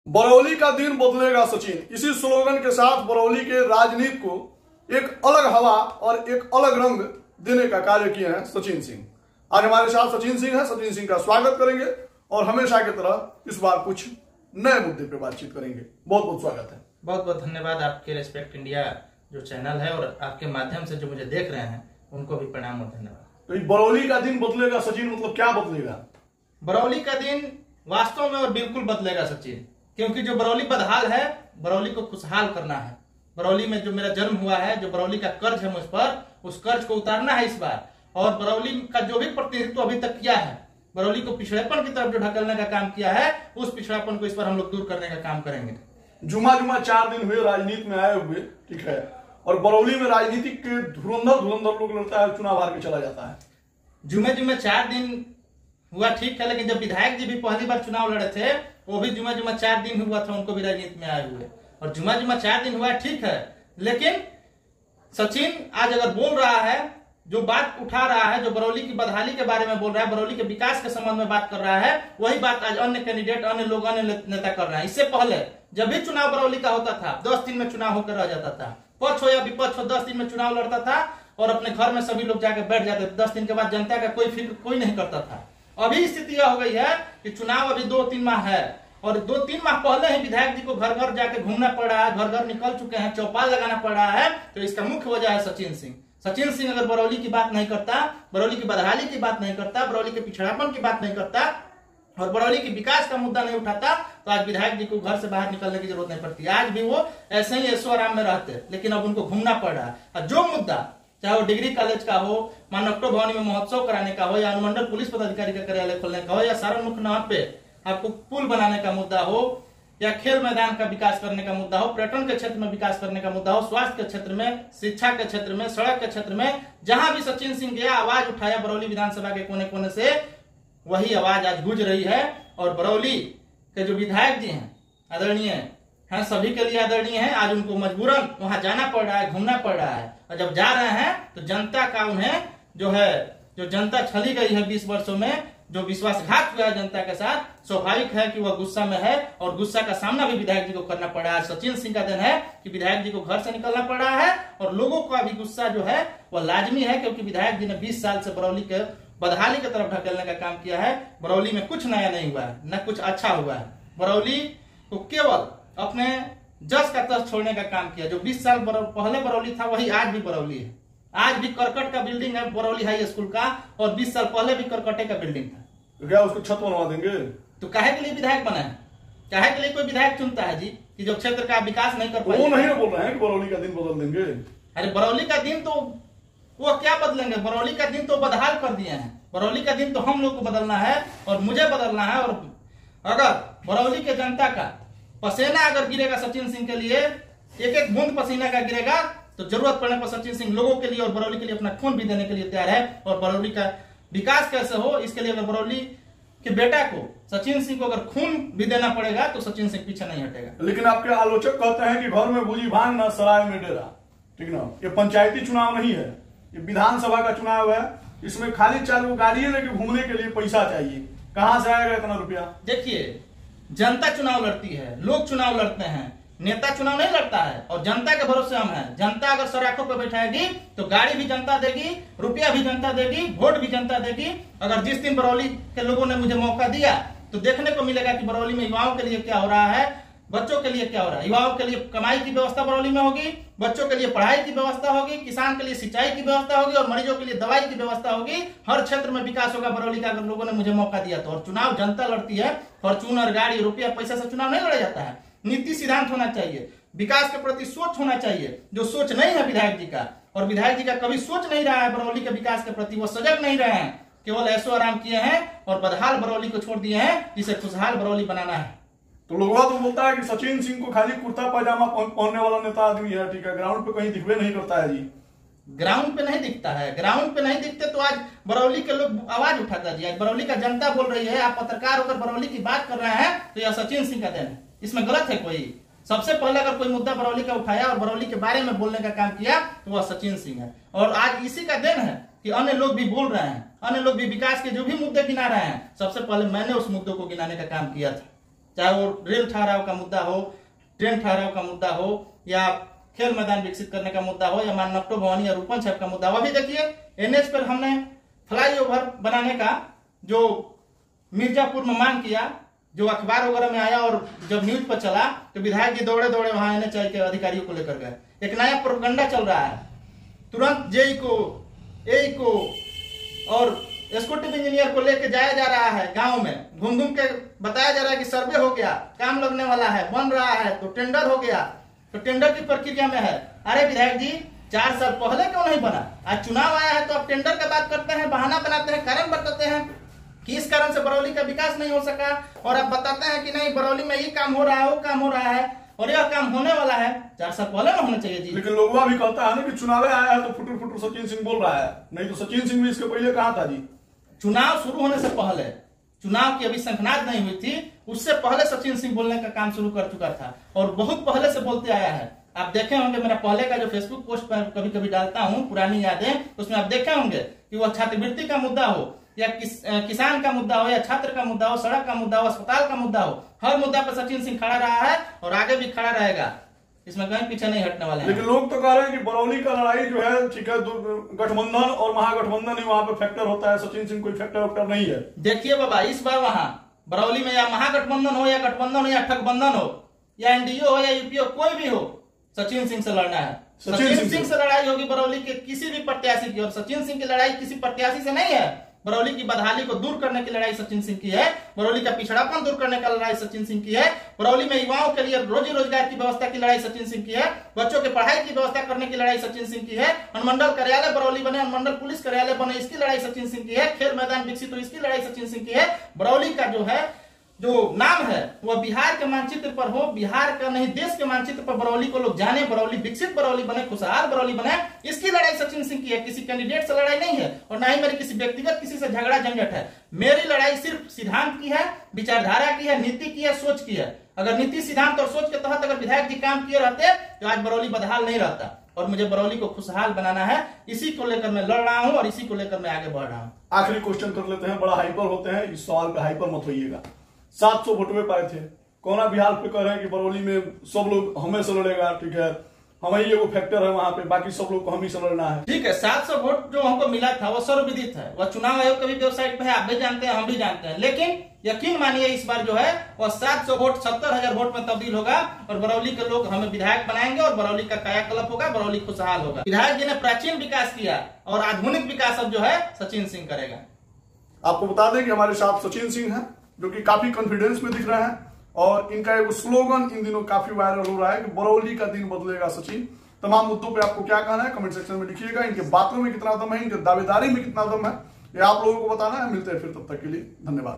बरौली का दिन बदलेगा सचिन, इसी स्लोगन के साथ बरौली के राजनीति को एक अलग हवा और एक अलग रंग देने का कार्य किए हैं सचिन सिंह। आज हमारे साथ सचिन सिंह हैं। सचिन सिंह का स्वागत करेंगे और हमेशा की तरह इस बार कुछ नए मुद्दे पर बातचीत करेंगे। बहुत बहुत स्वागत है। बहुत बहुत धन्यवाद। आपके रेस्पेक्ट इंडिया जो चैनल है और आपके माध्यम से जो मुझे देख रहे हैं उनको भी प्रणाम और धन्यवाद। तो ये बरौली का दिन बदलेगा सचिन, मतलब क्या बदलेगा? बरौली का दिन वास्तव में और बिल्कुल बदलेगा सचिन, क्योंकि जो बरौली बदहाल है, बरौली को खुशहाल करना है। बरौली में जो मेरा जन्म हुआ है, जो बरौली का कर्ज है मुझ पर, उस कर्ज को उतारना है इस बार। और बरौली का जो भी प्रतिनिधित्व अभी तक किया है, बरौली को पिछड़ेपन की तरफ जो ढकलने का काम किया है, उस पिछड़ापन को इस बार हम लोग दूर करने का काम करेंगे। जुमा 4 दिन हुए राजनीति में आए हुए, ठीक है, और बरौली में राजनीतिक धुरंधर लोग लड़ता है, चुनाव हार के चला जाता है। जुमे 4 दिन हुआ ठीक है, लेकिन जब विधायक जी भी पहली बार चुनाव लड़े थे, वो भी जुमा 4 दिन हुआ था, उनको भी राजनीति में आए हुए। और जुमा 4 दिन हुआ ठीक है, लेकिन सचिन आज अगर बोल रहा है, जो बात उठा रहा है, जो बरौली की बदहाली के बारे में बोल रहा है, बरौली के विकास के संबंध में बात कर रहा है, वही बात आज अन्य कैंडिडेट, अन्य लोग, अन्य नेता कर रहे हैं। इससे पहले जब भी चुनाव बरौली का होता था, 10 दिन में चुनाव होकर रह जाता था। पक्ष हो या विपक्ष हो, 10 दिन में चुनाव लड़ता था और अपने घर में सभी लोग जाकर बैठ जाते थे। 10 दिन के बाद जनता का कोई फिक्र कोई नहीं करता था। अभी स्थिति यह हो गई है कि चुनाव अभी 2-3 माह है और 2-3 माह पहले ही विधायक जी को घर घर जाके घूमना पड़ रहा है, घर घर निकल चुके हैं, चौपाल लगाना पड़ रहा है। तो इसका मुख्य वजह है सचिन सिंह। सचिन सिंह अगर बरौली की बात नहीं करता, बरौली की बदहाली की बात नहीं करता, बरौली के पिछड़ापन की बात नहीं करता और बरौली के विकास का मुद्दा नहीं उठाता, तो आज विधायक जी को घर से बाहर निकलने की जरूरत नहीं पड़ती। आज भी वो ऐसे ही ऐशो आराम में रहते, लेकिन अब उनको घूमना पड़ रहा है। और जो मुद्दा, चाहे वो डिग्री कॉलेज का हो, मानवटो भवन में महोत्सव कराने का हो, या अनुमंडल पुलिस पदाधिकारी का कार्यालय खोलने का हो, या सारणमुख नहर पे आपको पुल बनाने का मुद्दा हो, या खेल मैदान का विकास करने का मुद्दा हो, पर्यटन के क्षेत्र में विकास करने का मुद्दा हो, स्वास्थ्य के क्षेत्र में, शिक्षा के क्षेत्र में, सड़क के क्षेत्र में, जहां भी सचिन सिंह गया, आवाज उठाया बरौली विधानसभा के कोने कोने से, वही आवाज आज गूंज रही है। और बरौली के जो विधायक जी हैं, आदरणीय हैं, सभी के लिए आदरणीय हैं। आज उनको मजबूरन वहां जाना पड़ रहा है, घूमना पड़ रहा है। और जब जा रहे हैं तो जनता का उन्हें जो जनता छली गई है 20 वर्षों में, जो विश्वासघात हुआ है जनता के साथ, स्वाभाविक है कि वह गुस्सा में है और गुस्सा का सामना भी विधायक जी को करना पड़ रहा है। सचिन सिंह का दिन है कि विधायक जी को घर से निकलना पड़ रहा है और लोगों का भी गुस्सा जो है वह लाजमी है, क्योंकि विधायक जी ने 20 साल से बरौली के बदहाली की तरफ ढकेलने का काम किया है। बरौली में कुछ नया नहीं हुआ है, न कुछ अच्छा हुआ है। बरौली को केवल अपने जस का तस छोड़ने का काम किया। जो 20 साल पहले बरौली था, वही आज भी बरौली है। आज भी करकट का बिल्डिंग है बरौली हाई स्कूल का, और 20 साल पहले भी करकटे का बिल्डिंग था। तो क्या उसको छत बनवा देंगे? तो काहे के लिए विधायक बना है? काहे के लिए कोई विधायक चुनता है जी, कि जो क्षेत्र का विकास नहीं कर पाए? वो नहीं बोल रहे हैं कि बरौली का दिन बदल देंगे। अरे बरौली का दिन तो वो क्या बदलेंगे? बरौली का दिन तो बदहाल कर दिए हैं। बरौली का दिन तो हम लोग को बदलना है और मुझे बदलना है। और अगर बरौली के जनता का पसीना अगर गिरेगा सचिन सिंह के लिए, एक बूंद पसीना का गिरेगा, तो जरूरत पड़ने पर सचिन सिंह लोगों के लिए और बरौली के लिए अपना खून भी देने के लिए तैयार है। और बरौली का विकास कैसे हो, इसके लिए अगर बरौली के बेटा को, सचिन सिंह को अगर खून भी देना पड़ेगा, तो सचिन सिंह पीछे नहीं हटेगा। लेकिन आपके आलोचक कहते हैं कि घर में भूजी भांग ना सराय में डेरा, ठीक ना। ये पंचायती चुनाव नहीं है, ये विधानसभा का चुनाव है। इसमें खाली 4 गाड़ियां लेके घूमने के लिए पैसा चाहिए। कहां से आएगा इतना रुपया? देखिए, जनता चुनाव लड़ती है, लोग चुनाव लड़ते हैं, नेता चुनाव नहीं लड़ता है। और जनता के भरोसे हम हैं। जनता अगर सराखों पर बैठाएगी तो गाड़ी भी जनता देगी, रुपया भी जनता देगी, वोट भी जनता देगी। अगर जिस दिन बरौली के लोगों ने मुझे मौका दिया, तो देखने को मिलेगा कि बरौली में युवाओं के लिए क्या हो रहा है, बच्चों के लिए क्या हो रहा है। युवाओं के लिए कमाई की व्यवस्था बरौली में होगी, बच्चों के लिए पढ़ाई की व्यवस्था होगी, किसान के लिए सिंचाई की व्यवस्था होगी और मरीजों के लिए दवाई की व्यवस्था होगी। हर क्षेत्र में विकास होगा बरौली का, अगर लोगों ने मुझे मौका दिया तो। और चुनाव जनता लड़ती है। फॉर्चूनर, गाड़ी, रुपया, पैसा से चुनाव नहीं लड़ा जाता है। नीति सिद्धांत होना चाहिए, विकास के प्रति सोच होना चाहिए, जो सोच नहीं है विधायक जी का। और विधायक जी का कभी सोच नहीं रहा है बरौली के विकास के प्रति, वो सजग नहीं रहे हैं, केवल ऐशो आराम किए हैं और बदहाल बरौली को छोड़ दिए हैं, जिसे खुशहाल बरौली बनाना है। तो लोगों तो बोलता है कि सचिन सिंह को खाली कुर्ता पैजामा पहनने वाला नेता आदमी है, ठीक है, ग्राउंड पे कहीं दिखवे नहीं करता है जी। ग्राउंड पे नहीं दिखता है, ग्राउंड पे नहीं दिखते तो आज बरौली के लोग आवाज उठाता जी। आज बरौली का जनता बोल रही है, आप पत्रकार होकर बरौली की बात कर रहे हैं, तो यह सचिन सिंह का देन है। इसमें गलत है कोई? सबसे पहले अगर कोई मुद्दा बरौली का उठाया और बरौली के बारे में बोलने का काम किया, तो वह सचिन सिंह है। और आज इसी का देन है कि अन्य लोग भी बोल रहे हैं, अन्य लोग भी विकास के जो भी मुद्दे गिना रहे हैं, सबसे पहले मैंने उस मुद्दों को गिनाने का काम किया था। चाहे वो रेल ठहराव का मुद्दा हो, ट्रेन ठहराव का मुद्दा हो, या खेल मैदान विकसित करने का मुद्दा हो, या मान नक्टो भवानी या रूपन छेप का मुद्दा हो। अभी देखिए एनएच पर हमने फ्लाईओवर बनाने का जो मिर्जापुर में मांग किया, जो अखबार वगैरह में आया और जब न्यूज पर चला तो विधायक जी दौड़े दौड़े वहां एनएचआई के अधिकारियों को लेकर गए। एक नया प्रोपगंडा चल रहा है, तुरंत जेई को, एई को और एक्जीक्यूटिव इंजीनियर को लेके जाया जा रहा है गांव में, घूम घूम के बताया जा रहा है कि सर्वे हो गया, काम लगने वाला है, बन रहा है, तो टेंडर हो गया, तो टेंडर की प्रक्रिया में है। अरे विधायक जी 4 साल पहले क्यों नहीं बना? आज चुनाव आया है तो आप टेंडर का बात करते हैं, बहाना बनाते हैं, कारण बताते हैं कि इस कारण से बरौली का विकास नहीं हो सका, और आप बताते हैं कि नहीं बरौली में ये काम हो रहा है, वो काम हो रहा है, और यह काम होने वाला है। 4 साल पहले ना होना चाहिए जी। लेकिन लोगवा भी कहता है ना कि चुनाव आया है तो फुटुर फुटुर सचिन सिंह बोल रहा है, नहीं तो सचिन सिंह भी इसके पहले कहा था जी। चुनाव शुरू होने से पहले, चुनाव की अभी संखनाद नहीं हुई थी, उससे पहले सचिन सिंह बोलने का काम शुरू कर चुका था और बहुत पहले से बोलते आया है। आप देखे होंगे मेरा पहले का जो फेसबुक पोस्ट पर कभी कभी डालता हूं पुरानी यादें, उसमें आप देखे होंगे कि वह छात्रवृत्ति का मुद्दा हो, या किसान का मुद्दा हो, या छात्र का मुद्दा हो, सड़क का मुद्दा हो, अस्पताल का मुद्दा हो, हर मुद्दा पर सचिन सिंह खड़ा रहा है और आगे भी खड़ा रहेगा। इसमें कहीं पीछे नहीं हटने वाले हैं। लेकिन लोग तो कह रहे हैं कि बरौली का लड़ाई जो है, ठीक है, गठबंधन और महागठबंधन ही वहां पे फैक्टर होता है, सचिन सिंह कोई फैक्टर वैक्टर नहीं है। देखिए बाबा, इस बार वहां बरौली में या महागठबंधन हो, या गठबंधन हो, या ठगबंधन हो, या एनडीए हो, या यूपीए, कोई भी हो, सचिन सिंह से लड़ना है। सचिन सिंह से लड़ाई होगी बरौली के किसी भी प्रत्याशी की, और सचिन सिंह की लड़ाई किसी प्रत्याशी से नहीं है। बरौली की बदहाली को दूर करने की लड़ाई सचिन सिंह की है, बरौली का पिछड़ापन दूर करने का लड़ाई सचिन सिंह की है, बरौली में युवाओं के लिए रोजी रोजगार की व्यवस्था की लड़ाई सचिन सिंह की है, बच्चों के पढ़ाई की व्यवस्था करने की लड़ाई सचिन सिंह की है, अनुमंडल कार्यालय बरौली बने, अनुमंडल पुलिस कार्यालय बने, इसकी लड़ाई सचिन सिंह की है, खेल मैदान विकसित हो, इसकी लड़ाई सचिन सिंह की है। बरौली का जो नाम है वह बिहार के मानचित्र पर हो, बिहार का नहीं देश के मानचित्र पर बरौली को लोग जाने, बरौली विकसित बरौली बने, खुशहाल बरौली बने, इसकी लड़ाई सचिन सिंह की है। किसी कैंडिडेट से लड़ाई नहीं है और ना ही मेरी किसी व्यक्तिगत किसी से झगड़ा झंझट है। मेरी लड़ाई सिर्फ सिद्धांत की है, विचारधारा की है, नीति की है, सोच की है। अगर नीति सिद्धांत और सोच के तहत अगर विधायक जी काम किए रहते तो आज बरौली बदहाल नहीं रहता, और मुझे बरौली को खुशहाल बनाना है। इसी को लेकर मैं लड़ रहा हूं और इसी को लेकर मैं आगे बढ़ रहा हूं। आखिरी क्वेश्चन कर लेते हैं, बड़ा हाइपर होते हैं, इस सवाल पे हाइपर मत होइएगा। 700 वोट में पाए थे, कोना बिहार पे कह रहे हैं कि बरौली में सब लोग हमें से लड़ेगा, ठीक है, हम ही एगो फैक्टर है वहां पे, बाकी सब लोग को हम ही से लड़ना है। ठीक है, 700 वोट जो हमको मिला था वो सर्वविदित है, वह चुनाव आयोग की भी वेबसाइट पे है, आप भी जानते हैं, हम भी जानते हैं। लेकिन यकीन मानिए इस बार जो है वह 700 वोट 70,000 वोट में तब्दील होगा और बरौली के लोग हमें विधायक बनाएंगे और बरौली का कायाकल्प होगा, बरौली खुशहाल होगा। विधायक जी ने प्राचीन विकास किया और आधुनिक विकास अब जो है सचिन सिंह करेगा। आपको बता दें कि हमारे साथ सचिन सिंह हैं, जो कि काफी कॉन्फिडेंस में दिख रहे हैं, और इनका एक स्लोगन इन दिनों काफी वायरल हो रहा है कि बरौली का दिन बदलेगा सचिन। तमाम मुद्दों पे आपको क्या कहना है कमेंट सेक्शन में लिखिएगा। इनके बातों में कितना दम है, इनके दावेदारी में कितना दम है, ये आप लोगों को बताना है। मिलते हैं फिर, तब तक के लिए धन्यवाद।